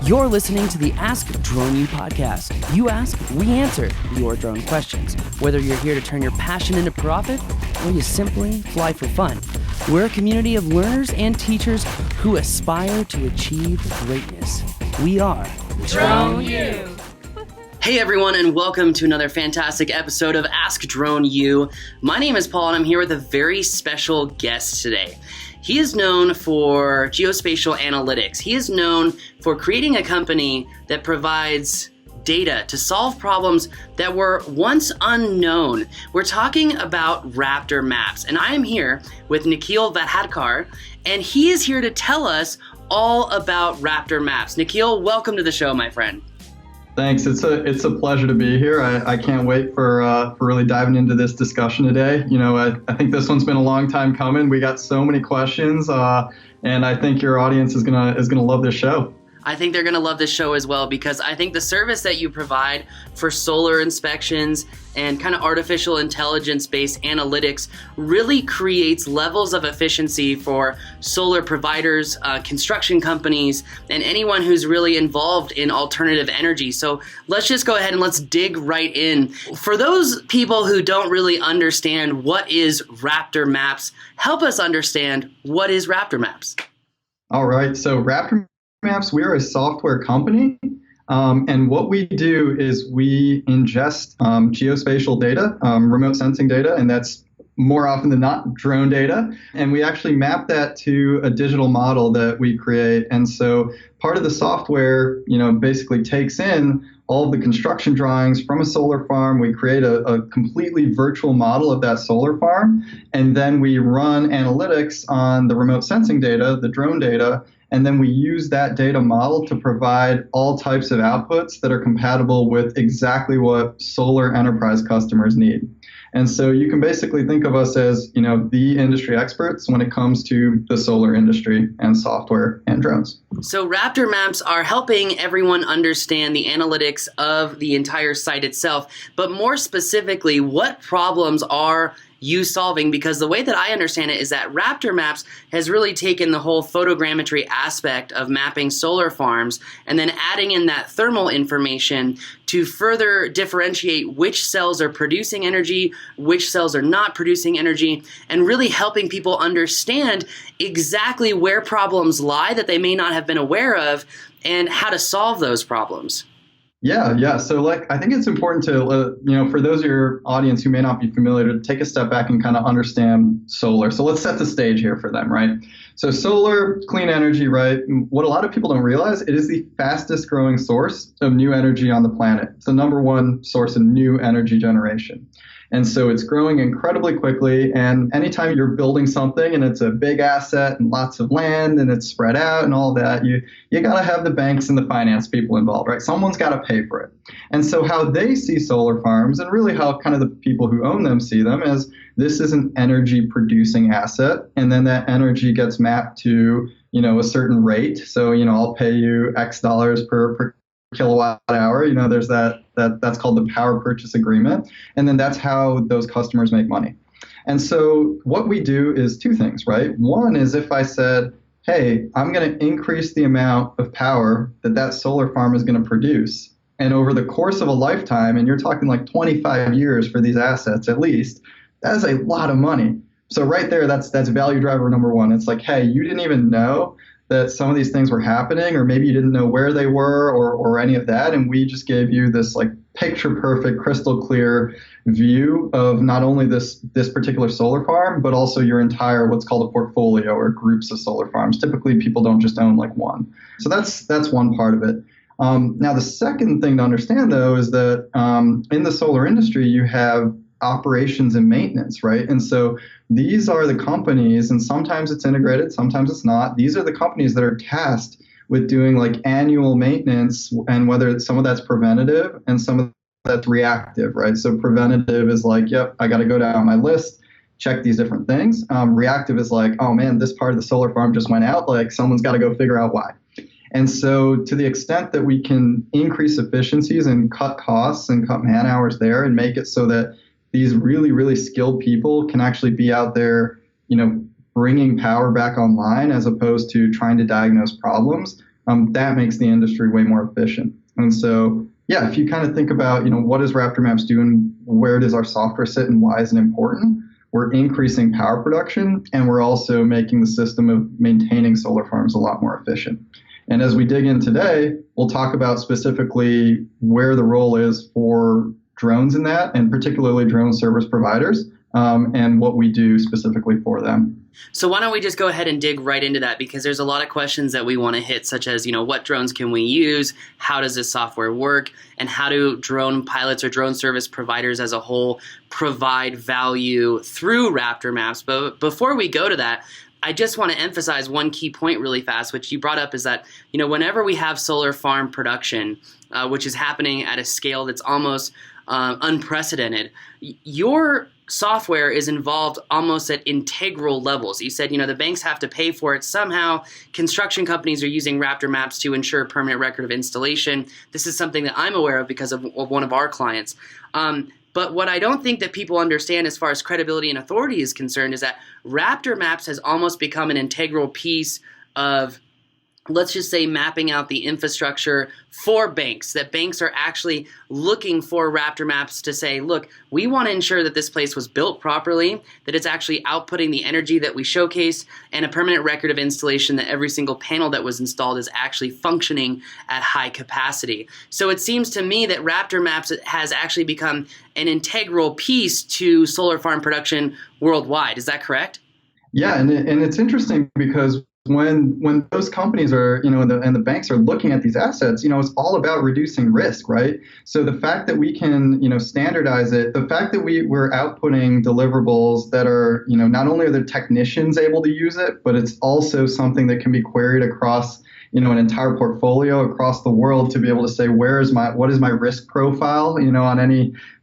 You're listening to the Ask Drone U podcast. You ask, we answer your drone questions. Whether you're here to turn your passion into profit or you simply fly for fun, we're a community of learners and teachers who aspire to achieve greatness. We are Drone U. Hey everyone, and welcome to another fantastic episode of Ask Drone U. My name is Paul, and I'm here with a very special guest today. He is known for geospatial analytics. He is known for creating a company that provides data to solve problems that were once unknown. We're talking about Raptor Maps, and I am here with Nikhil Vadhadkar, and he is here to tell us all about Raptor Maps. Nikhil, welcome to the show, my friend. Thanks. It's a pleasure to be here. I can't wait for really diving into this discussion today. You know, I think this one's been a long time coming. We got so many questions, and I think your audience is gonna love this show. I think they're going to love this show as well, because I think the service that you provide for solar inspections and kind of artificial intelligence-based analytics really creates levels of efficiency for solar providers, construction companies, and anyone who's really involved in alternative energy. So let's just go ahead and let's dig right in. For those people who don't really understand what is Raptor Maps, help us understand what is Raptor Maps. All right. So Raptor Maps, we are a software company, and what we do is we ingest geospatial data, remote sensing data, and that's more often than not drone data, and we actually map that to a digital model that we create. And so part of the software, basically takes in all of the construction drawings from a solar farm. We create a completely virtual model of that solar farm, and then we run analytics on the remote sensing data, the drone data, and then we use that data model to provide all types of outputs that are compatible with exactly what solar enterprise customers need. And so you can basically think of us as, the industry experts when it comes to the solar industry and software and drones. So Raptor Maps are helping everyone understand the analytics of the entire site itself, but more specifically, what problems are you solving? Because the way that I understand it is that Raptor Maps has really taken the whole photogrammetry aspect of mapping solar farms and then adding in that thermal information to further differentiate which cells are producing energy, which cells are not producing energy, and really helping people understand exactly where problems lie that they may not have been aware of and how to solve those problems. Yeah. So I think it's important to, for those of your audience who may not be familiar, to take a step back and kind of understand solar. So let's set the stage here for them, right? So solar, clean energy, right? What a lot of people don't realize, it is the fastest growing source of new energy on the planet. It's the number one source of new energy generation. And so it's growing incredibly quickly. And anytime you're building something and it's a big asset and lots of land and it's spread out and all that, you got to have the banks and the finance people involved, right? Someone's got to pay for it. And so how they see solar farms, and really how kind of the people who own them see them, is this is an energy producing asset. And then that energy gets mapped to, a certain rate. So, I'll pay you X dollars per kilowatt hour. There's that's called the power purchase agreement. And then that's how those customers make money. And so what we do is two things, right? One is if I said, hey, I'm going to increase the amount of power that solar farm is going to produce. And over the course of a lifetime, and you're talking like 25 years for these assets at least, that is a lot of money. So right there, that's value driver number one. It's like, hey, you didn't even know that some of these things were happening, or maybe you didn't know where they were or any of that. And we just gave you this like picture perfect, crystal clear view of not only this particular solar farm, but also your entire what's called a portfolio or groups of solar farms. Typically, people don't just own like one. So that's one part of it. Now, the second thing to understand, though, is that in the solar industry, you have operations and maintenance, right? And so these are the companies, and sometimes it's integrated, sometimes it's not. These are the companies that are tasked with doing like annual maintenance, and whether some of that's preventative and some of that's reactive, right? So preventative is like, yep, I got to go down my list, check these different things. Reactive is like, oh man, this part of the solar farm just went out, like someone's got to go figure out why. And so to the extent that we can increase efficiencies and cut costs and cut man hours there and make it so that these really, really skilled people can actually be out there, bringing power back online as opposed to trying to diagnose problems, that makes the industry way more efficient. And so, yeah, if you kind of think about, what does Raptor Maps do and where does our software sit and why is it important? We're increasing power production, and we're also making the system of maintaining solar farms a lot more efficient. And as we dig in today, we'll talk about specifically where the role is for drones in that, and particularly drone service providers, and what we do specifically for them. So why don't we just go ahead and dig right into that, because there's a lot of questions that we want to hit, such as, what drones can we use? How does this software work? And how do drone pilots or drone service providers as a whole provide value through Raptor Maps? But before we go to that, I just want to emphasize one key point really fast, which you brought up, is that, whenever we have solar farm production, which is happening at a scale that's almost unprecedented, your software is involved almost at integral levels. You said, the banks have to pay for it somehow. Construction companies are using Raptor Maps to ensure permanent record of installation. This is something that I'm aware of because of one of our clients. But what I don't think that people understand as far as credibility and authority is concerned is that Raptor Maps has almost become an integral piece of, let's just say, mapping out the infrastructure for banks, that banks are actually looking for Raptor Maps to say, look, we want to ensure that this place was built properly, that it's actually outputting the energy that we showcase, and a permanent record of installation that every single panel that was installed is actually functioning at high capacity. So it seems to me that Raptor Maps has actually become an integral piece to solar farm production worldwide. Is that correct? Yeah, and it's interesting because when those companies are, and the banks are looking at these assets, it's all about reducing risk, right? So the fact that we can, standardize it, the fact that we're outputting deliverables that are, not only are the technicians able to use it, but it's also something that can be queried across, an entire portfolio across the world to be able to say, what is my risk profile,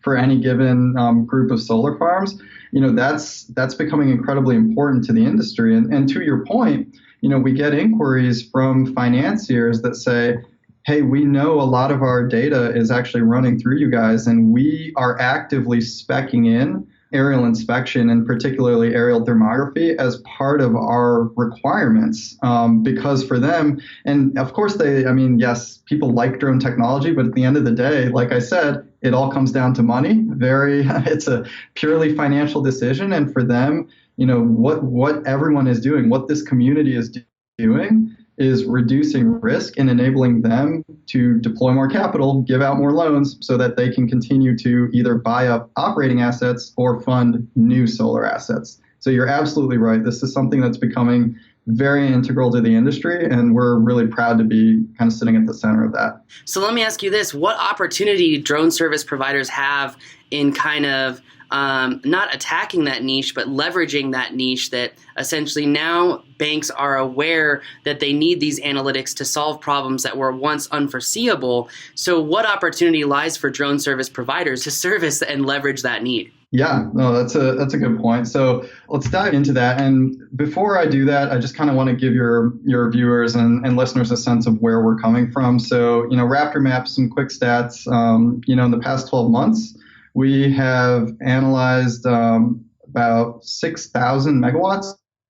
for any given group of solar farms. That's becoming incredibly important to the industry. And to your point, we get inquiries from financiers that say, hey, we know a lot of our data is actually running through you guys, and we are actively speccing in aerial inspection and particularly aerial thermography as part of our requirements, because for them, and of course yes, people like drone technology, but at the end of the day, like I said, it all comes down to money. It's a purely financial decision. And for them, what everyone is doing, what this community is doing is reducing risk and enabling them to deploy more capital, give out more loans so that they can continue to either buy up operating assets or fund new solar assets. So you're absolutely right. This is something that's becoming very integral to the industry, and we're really proud to be kind of sitting at the center of that. So let me ask you this. What opportunity do drone service providers have in kind of not attacking that niche, but leveraging that niche, that essentially now banks are aware that they need these analytics to solve problems that were once unforeseeable? So what opportunity lies for drone service providers to service and leverage that need? Yeah, no, that's a good point. So let's dive into that. And before I do that, I just kind of want to give your viewers and listeners a sense of where we're coming from. So, Raptor Maps, some quick stats, in the past 12 months, we have analyzed about 6,000 megawatts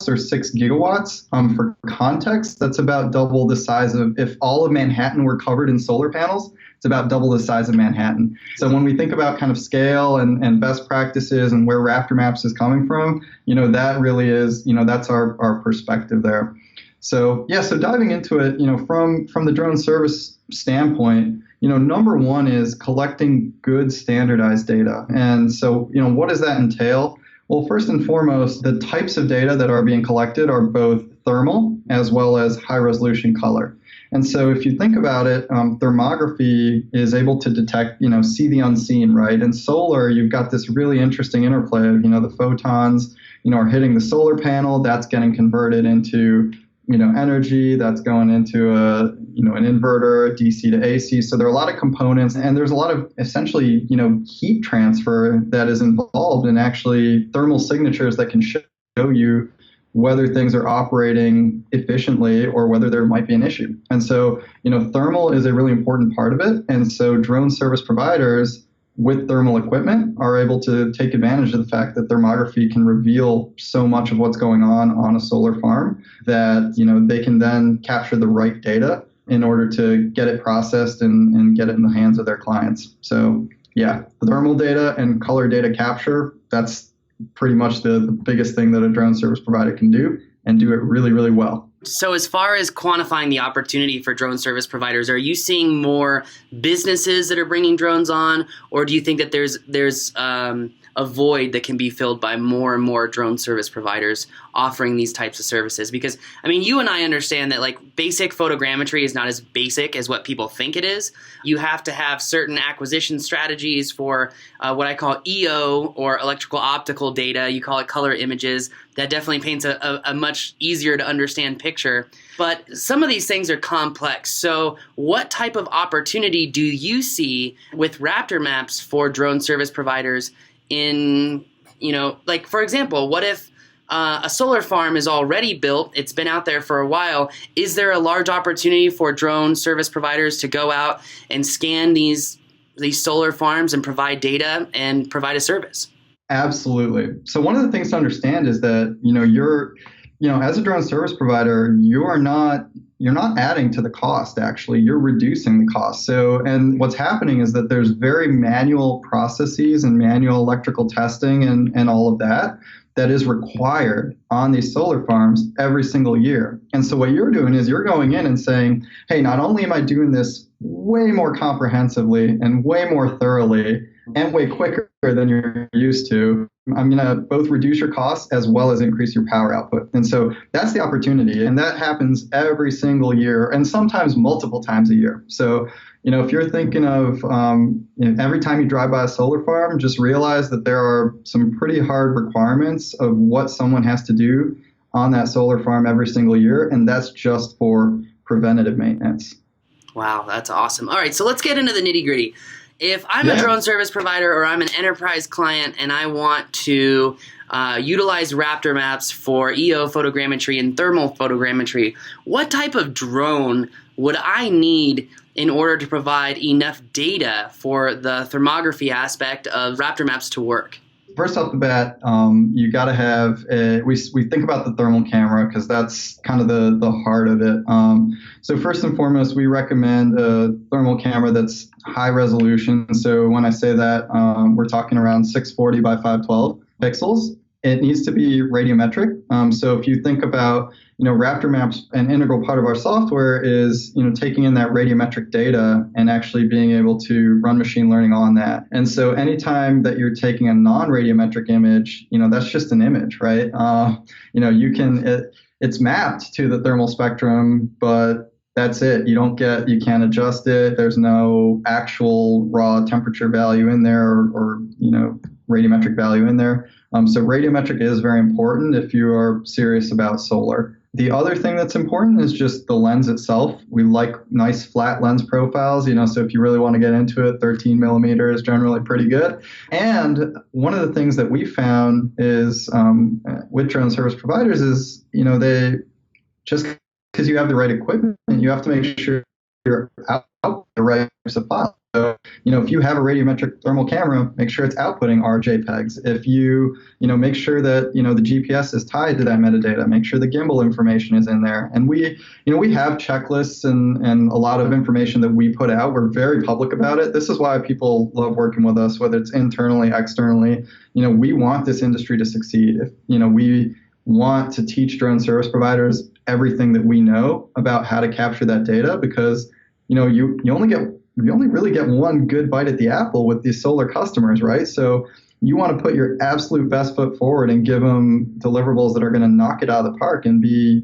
or 6 gigawatts. For context, that's about double the size of, if all of Manhattan were covered in solar panels, it's about double the size of Manhattan. So when we think about kind of scale and best practices and where Raptor Maps is coming from, that really is, that's our perspective there. So yeah, so diving into it, from the drone service standpoint, number one is collecting good standardized data. And so, what does that entail? Well, first and foremost, the types of data that are being collected are both thermal as well as high resolution color. And so if you think about it, thermography is able to detect, see the unseen, right? In solar, you've got this really interesting interplay of, the photons, are hitting the solar panel, that's getting converted into, energy, that's going into an inverter, DC to AC. So there are a lot of components, and there's a lot of essentially, heat transfer that is involved in actually thermal signatures that can show you whether things are operating efficiently or whether there might be an issue. And so, thermal is a really important part of it. And so drone service providers with thermal equipment are able to take advantage of the fact that thermography can reveal so much of what's going on a solar farm that, they can then capture the right data in order to get it processed and get it in the hands of their clients. So yeah, thermal data and color data capture, that's pretty much the biggest thing that a drone service provider can do, and do it really, really well. So as far as quantifying the opportunity for drone service providers, are you seeing more businesses that are bringing drones on, or do you think that there's a void that can be filled by more and more drone service providers offering these types of services? Because, I mean, you and I understand that like basic photogrammetry is not as basic as what people think it is. You have to have certain acquisition strategies for what I call EO, or electrical optical data. You call it color images. That definitely paints a much easier to understand picture. But some of these things are complex. So what type of opportunity do you see with Raptor Maps for drone service providers in, like, for example, what if a solar farm is already built, it's been out there for a while, is there a large opportunity for drone service providers to go out and scan these solar farms and provide data and provide a service? Absolutely. So one of the things to understand is that, you're, as a drone service provider, you're not adding to the cost, actually. You're reducing the cost. So, and what's happening is that there's very manual processes and manual electrical testing and all of that is required on these solar farms every single year. And so what you're doing is you're going in and saying, hey, not only am I doing this way more comprehensively and way more thoroughly and way quicker than you're used to, I'm going to both reduce your costs as well as increase your power output. And so that's the opportunity. And that happens every single year, and sometimes multiple times a year. So, if you're thinking of every time you drive by a solar farm, just realize that there are some pretty hard requirements of what someone has to do on that solar farm every single year. And that's just for preventative maintenance. Wow, that's awesome. All right, so let's get into the nitty gritty. If I'm a drone service provider or I'm an enterprise client and I want to utilize Raptor Maps for EO photogrammetry and thermal photogrammetry, what type of drone would I need in order to provide enough data for the thermography aspect of Raptor Maps to work? First off the bat, you got to have we think about the thermal camera because that's kind of the heart of it. So first and foremost, we recommend a thermal camera that's high resolution. So when I say that, we're talking around 640 by 512 pixels. It needs to be radiometric. So if you think about, Raptor Maps, an integral part of our software is, taking in that radiometric data and actually being able to run machine learning on that. And so anytime that you're taking a non-radiometric image, that's just an image, right? It's mapped to the thermal spectrum, but that's it. You can't adjust it. There's no actual raw temperature value in there or radiometric value in there. So radiometric is very important if you are serious about solar. The other thing that's important is just the lens itself. We like nice flat lens profiles, so if you really want to get into it, 13 millimeter is generally pretty good. And one of the things that we found is with drone service providers is, they just because you have the right equipment, you have to make sure you're out the right supply. So, if you have a radiometric thermal camera, make sure it's outputting RJPEGs. If you, make sure that, the GPS is tied to that metadata, make sure the gimbal information is in there. And we have checklists and a lot of information that we put out. We're very public about it. This is why people love working with us, whether it's internally, externally. We want this industry to succeed. If, we want to teach drone service providers everything that we know about how to capture that data because, you only really get one good bite at the apple with these solar customers, right? So you want to put your absolute best foot forward and give them deliverables that are going to knock it out of the park and be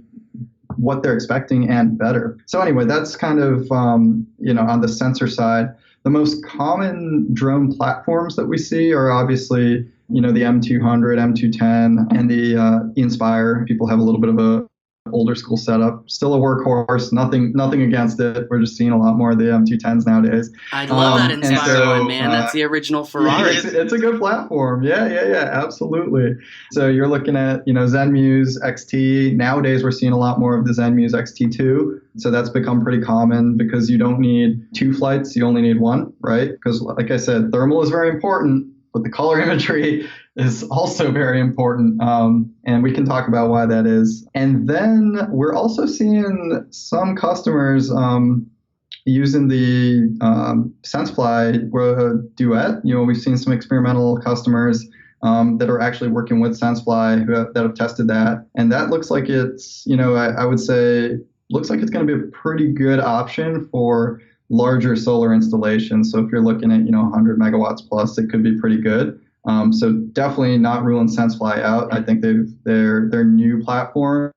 what they're expecting and better. So anyway, that's kind of, on the sensor side. The most common drone platforms that we see are obviously, the M200, M210, and the Inspire. People have a little bit of a older school setup, still a workhorse, nothing against it. We're just seeing a lot more of the M210s nowadays. I love that Inspire one, man. That's the original Ferrari. It's a good platform. Yeah, absolutely. So you're looking at, ZenMuse XT. Nowadays, we're seeing a lot more of the ZenMuse XT2. So that's become pretty common because you don't need two flights, you only need one, right? Because like I said, thermal is very important, but the color imagery is also very important. And we can talk about why that is. And then we're also seeing some customers using the SenseFly Duet. We've seen some experimental customers that are actually working with SenseFly that have tested that. And that looks like it's, I would say, looks like it's going to be a pretty good option for larger solar installations. So if you're looking at, 100 megawatts plus, it could be pretty good. So definitely not ruling SenseFly out. I think their new platform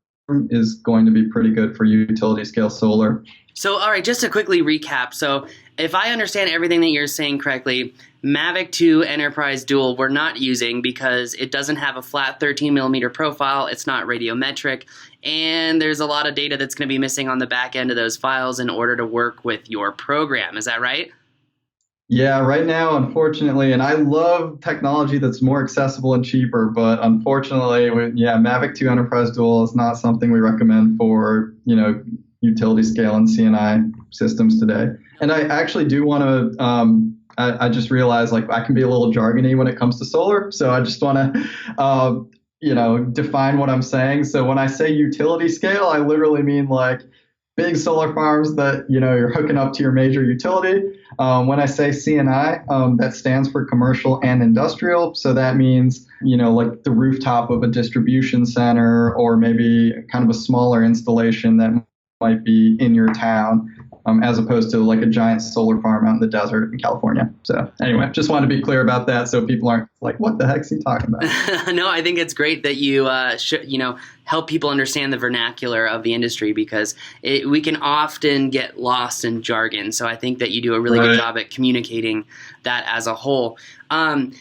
is going to be pretty good for utility scale solar. So, all right, just to quickly recap. So if I understand everything that you're saying correctly, Mavic 2 Enterprise Dual we're not using because it doesn't have a flat 13 millimeter profile. It's not radiometric. And there's a lot of data that's going to be missing on the back end of those files in order to work with your program. Is that right? Yeah, right now, unfortunately, and I love technology that's more accessible and cheaper, but unfortunately, Mavic 2 Enterprise Dual is not something we recommend for, utility scale and CNI systems today. And I actually do want to, I just realized I can be a little jargony when it comes to solar. So I just want to, define what I'm saying. So when I say utility scale, I literally mean big solar farms that, you're hooking up to your major utility. When I say CNI, that stands for commercial and industrial. So that means, the rooftop of a distribution center or maybe kind of a smaller installation that might be in your town, as opposed to a giant solar farm out in the desert in California. So anyway, just wanted to be clear about that so people aren't what the heck's he talking about? No, I think it's great that you help people understand the vernacular of the industry because we can often get lost in jargon. So I think that you do a really good job at communicating that as a whole.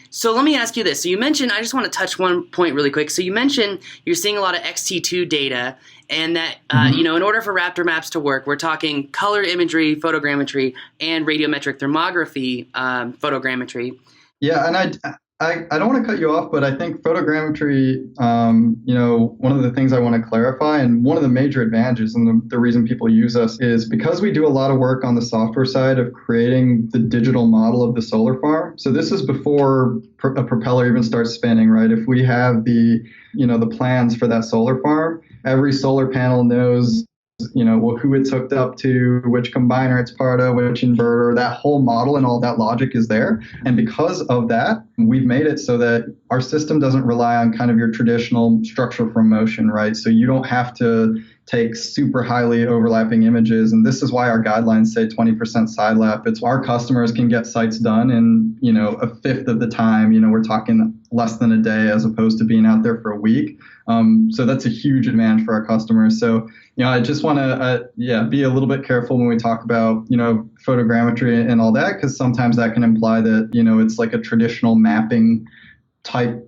So let me ask you this. So you mentioned, I just want to touch one point really quick. So you mentioned you're seeing a lot of XT2 data and that, in order for Raptor Maps to work, we're talking color imagery, photogrammetry, and radiometric thermography photogrammetry. Yeah, and I don't want to cut you off, but I think photogrammetry, one of the things I want to clarify and one of the major advantages and the reason people use us is because we do a lot of work on the software side of creating the digital model of the solar farm. So this is before a propeller even starts spinning, right? If we have the plans for that solar farm, every solar panel knows who it's hooked up to, which combiner it's part of, which inverter, that whole model and all that logic is there. And because of that, we've made it so that our system doesn't rely on kind of your traditional structure from motion, right? So you don't have to take super highly overlapping images. And this is why our guidelines say 20% side lap. It's our customers can get sites done in, a fifth of the time. We're talking less than a day as opposed to being out there for a week. So that's a huge advantage for our customers. So, I just want to, be a little bit careful when we talk about, photogrammetry and all that, because sometimes that can imply that, it's like a traditional mapping type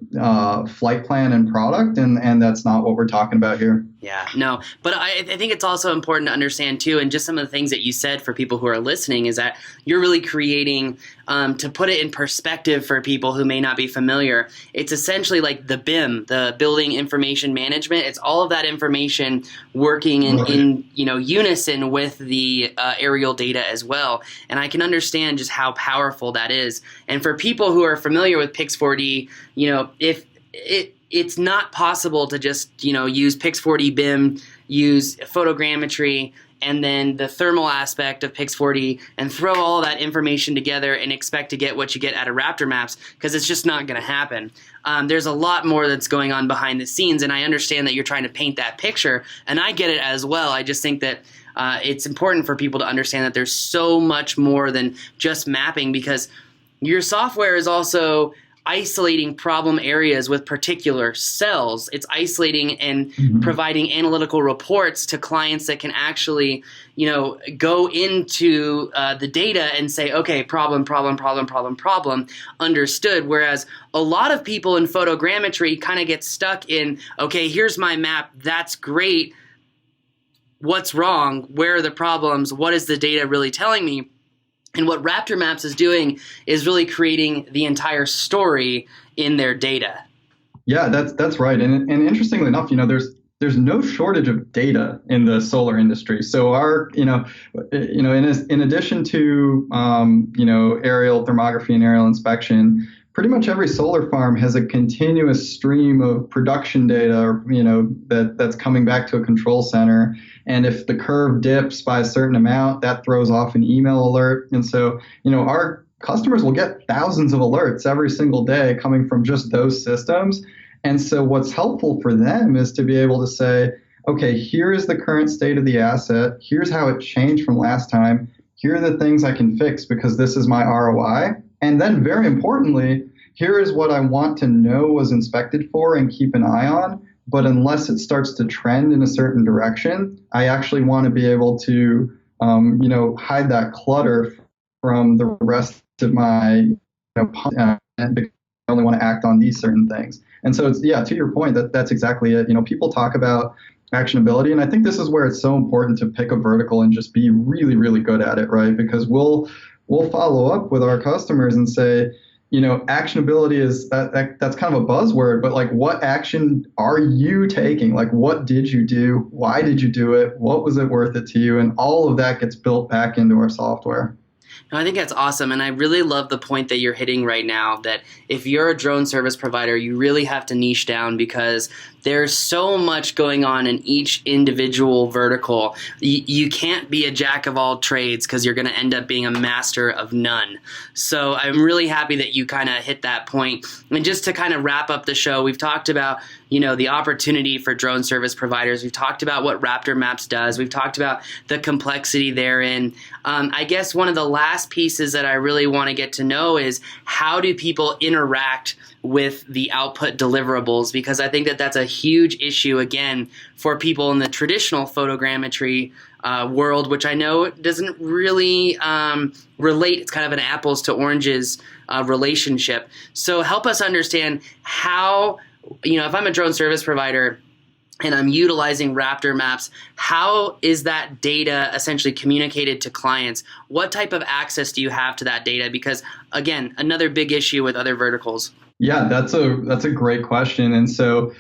flight plan and product, and that's not what we're talking about here. Yeah, no, but I think it's also important to understand too, and just some of the things that you said for people who are listening is that you're really creating, to put it in perspective for people who may not be familiar, it's essentially like the BIM, the Building Information Management. It's all of that information working in unison with the aerial data as well. And I can understand just how powerful that is. And for people who are familiar with Pix4D, it's not possible to just, use Pix4D BIM, use photogrammetry, and then the thermal aspect of Pix4D and throw all of that information together and expect to get what you get out of Raptor Maps, because it's just not going to happen. There's a lot more that's going on behind the scenes, and I understand that you're trying to paint that picture, and I get it as well. I just think that it's important for people to understand that there's so much more than just mapping, because your software is also isolating problem areas with particular cells. It's isolating and providing analytical reports to clients that can actually, go into the data and say, okay, problem, understood. Whereas a lot of people in photogrammetry kind of get stuck in, okay, here's my map, that's great. What's wrong? Where are the problems? What is the data really telling me? And what Raptor Maps is doing is really creating the entire story in their data. Yeah, that's right. And interestingly enough, there's no shortage of data in the solar industry. So our, in addition to, aerial thermography and aerial inspection, pretty much every solar farm has a continuous stream of production data, that's coming back to a control center. And if the curve dips by a certain amount, that throws off an email alert. And so, our customers will get thousands of alerts every single day coming from just those systems. And so what's helpful for them is to be able to say, okay, here is the current state of the asset. Here's how it changed from last time. Here are the things I can fix because this is my ROI. And then very importantly, here is what I want to know was inspected for and keep an eye on. But unless it starts to trend in a certain direction, I actually want to be able to, hide that clutter from the rest of my, because I only want to act on these certain things. And so it's, to your point, that's exactly it. People talk about actionability, and I think this is where it's so important to pick a vertical and just be really, really good at it, right? Because we'll follow up with our customers and say, actionability is that's kind of a buzzword, but like, what action are you taking? Like, what did you do? Why did you do it? What was it worth it to you? And all of that gets built back into our software. No, I think that's awesome. And I really love the point that you're hitting right now, that if you're a drone service provider, you really have to niche down because there's so much going on in each individual vertical. You can't be a jack of all trades because you're going to end up being a master of none. So I'm really happy that you kind of hit that point. And just to kind of wrap up the show, we've talked about, the opportunity for drone service providers. We've talked about what Raptor Maps does. We've talked about the complexity therein. I guess one of the last pieces that I really want to get to know is how do people interact with the output deliverables, because I think that that's a huge issue, again, for people in the traditional photogrammetry world, which I know doesn't really relate. It's kind of an apples to oranges relationship. So help us understand how, if I'm a drone service provider and I'm utilizing Raptor Maps, how is that data essentially communicated to clients? What type of access do you have to that data? Because, again, another big issue with other verticals. Yeah, that's a great question. And so,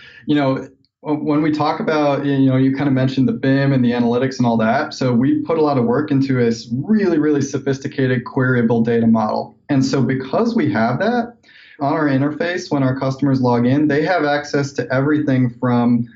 when we talk about, you kind of mentioned the BIM and the analytics and all that. So we put a lot of work into a really, really sophisticated queryable data model. And so because we have that on our interface, when our customers log in, they have access to everything from,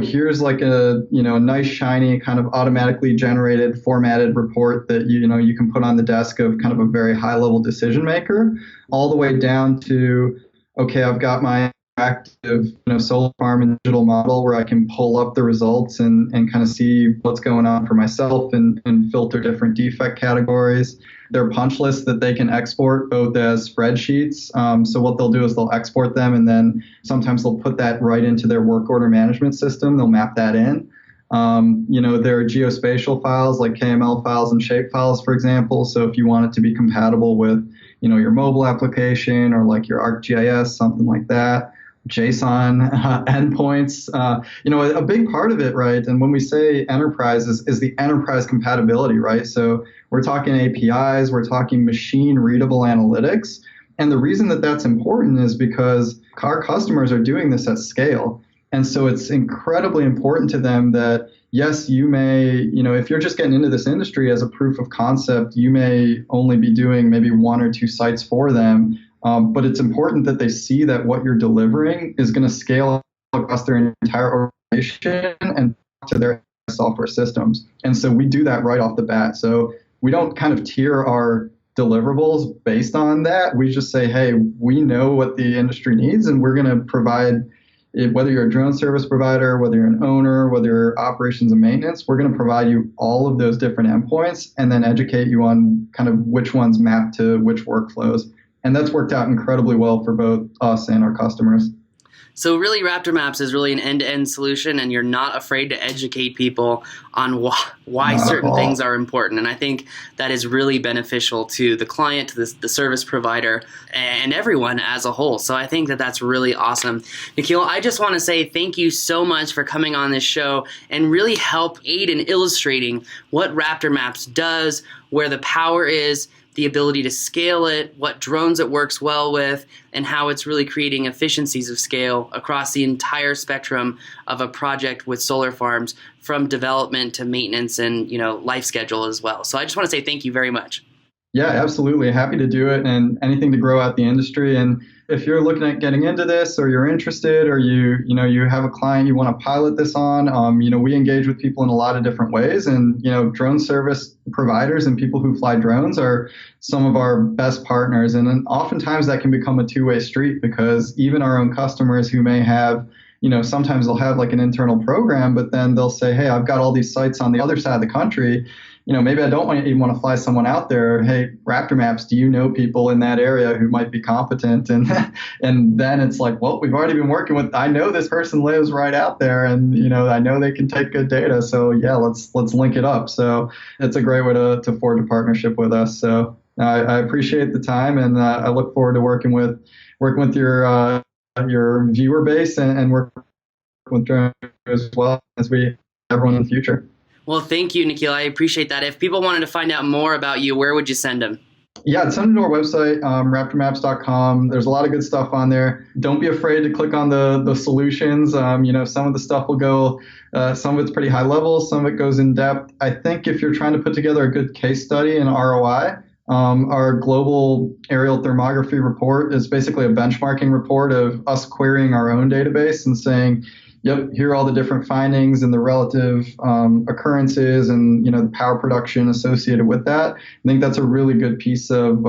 here's like a nice shiny kind of automatically generated formatted report that you can put on the desk of kind of a very high level decision maker, all the way down to, okay, I've got my active solar farm and digital model where I can pull up the results and kind of see what's going on for myself and filter different defect categories. There are punch lists that they can export both as spreadsheets. So what they'll do is they'll export them, and then sometimes they'll put that right into their work order management system. They'll map that in. There are geospatial files like KML files and shape files, for example. So if you want it to be compatible with your mobile application or like your ArcGIS, something like that, JSON endpoints, a big part of it, right? And when we say enterprise is the enterprise compatibility, right? So we're talking APIs, we're talking machine readable analytics. And the reason that that's important is because our customers are doing this at scale. And so it's incredibly important to them that, yes, you may, if you're just getting into this industry as a proof of concept, you may only be doing maybe one or two sites for them. But it's important that they see that what you're delivering is going to scale across their entire organization and to their software systems. And so we do that right off the bat. So we don't kind of tier our deliverables based on that. We just say, hey, we know what the industry needs, and we're going to provide it, whether you're a drone service provider, whether you're an owner, whether you're operations and maintenance, we're going to provide you all of those different endpoints and then educate you on kind of which ones map to which workflows. And that's worked out incredibly well for both us and our customers. So really, Raptor Maps is really an end-to-end solution, and you're not afraid to educate people on why certain things are important. And I think that is really beneficial to the client, to the service provider, and everyone as a whole. So I think that that's really awesome. Nikhil, I just want to say thank you so much for coming on this show and really help aid in illustrating what Raptor Maps does, where the power is, the ability to scale it, what drones it works well with, and how it's really creating efficiencies of scale across the entire spectrum of a project with solar farms, from development to maintenance and life schedule as well. So I just want to say thank you very much. Yeah, absolutely. Happy to do it, and anything to grow out the industry. And if you're looking at getting into this, or you're interested, or you have a client you want to pilot this on, we engage with people in a lot of different ways. And drone service providers and people who fly drones are some of our best partners. And then oftentimes that can become a two-way street, because even our own customers who may have sometimes they'll have like an internal program, but then they'll say, hey, I've got all these sites on the other side of the country. Maybe I don't even want to fly someone out there. Hey, Raptor Maps, do you know people in that area who might be competent? And and then it's like, well, we've already been working with, I know this person lives right out there, and I know they can take good data. So yeah, let's link it up. So it's a great way to forge a partnership with us. So I appreciate the time, and I look forward to working with your viewer base and work with drones as well as we everyone in the future. Well, thank you, Nikhil. I appreciate that. If people wanted to find out more about you, where would you send them? Yeah, send them to our website, raptormaps.com. There's a lot of good stuff on there. Don't be afraid to click on the solutions. Some of the stuff will go, some of it's pretty high level, some of it goes in depth. I think if you're trying to put together a good case study and ROI, our global aerial thermography report is basically a benchmarking report of us querying our own database and saying, yep, here are all the different findings and the relative occurrences and the power production associated with that. I think that's a really good piece of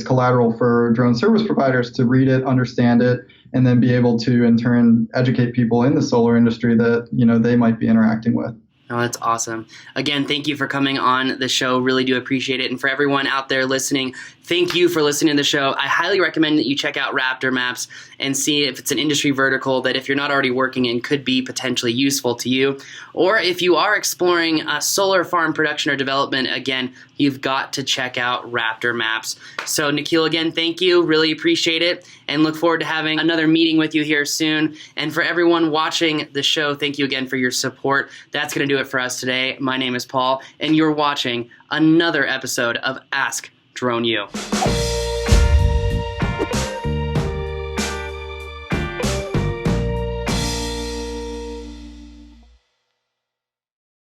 collateral for drone service providers to read it, understand it, and then be able to in turn educate people in the solar industry that they might be interacting with. Oh, that's awesome. Again, thank you for coming on the show. Really do appreciate it. And for everyone out there listening, thank you for listening to the show. I highly recommend that you check out Raptor Maps and see if it's an industry vertical that if you're not already working in could be potentially useful to you. Or if you are exploring solar farm production or development, again, you've got to check out Raptor Maps. So Nikhil, again, thank you. Really appreciate it and look forward to having another meeting with you here soon. And for everyone watching the show, thank you again for your support. That's going to do it for us today. My name is Paul, and you're watching another episode of Ask Drone U.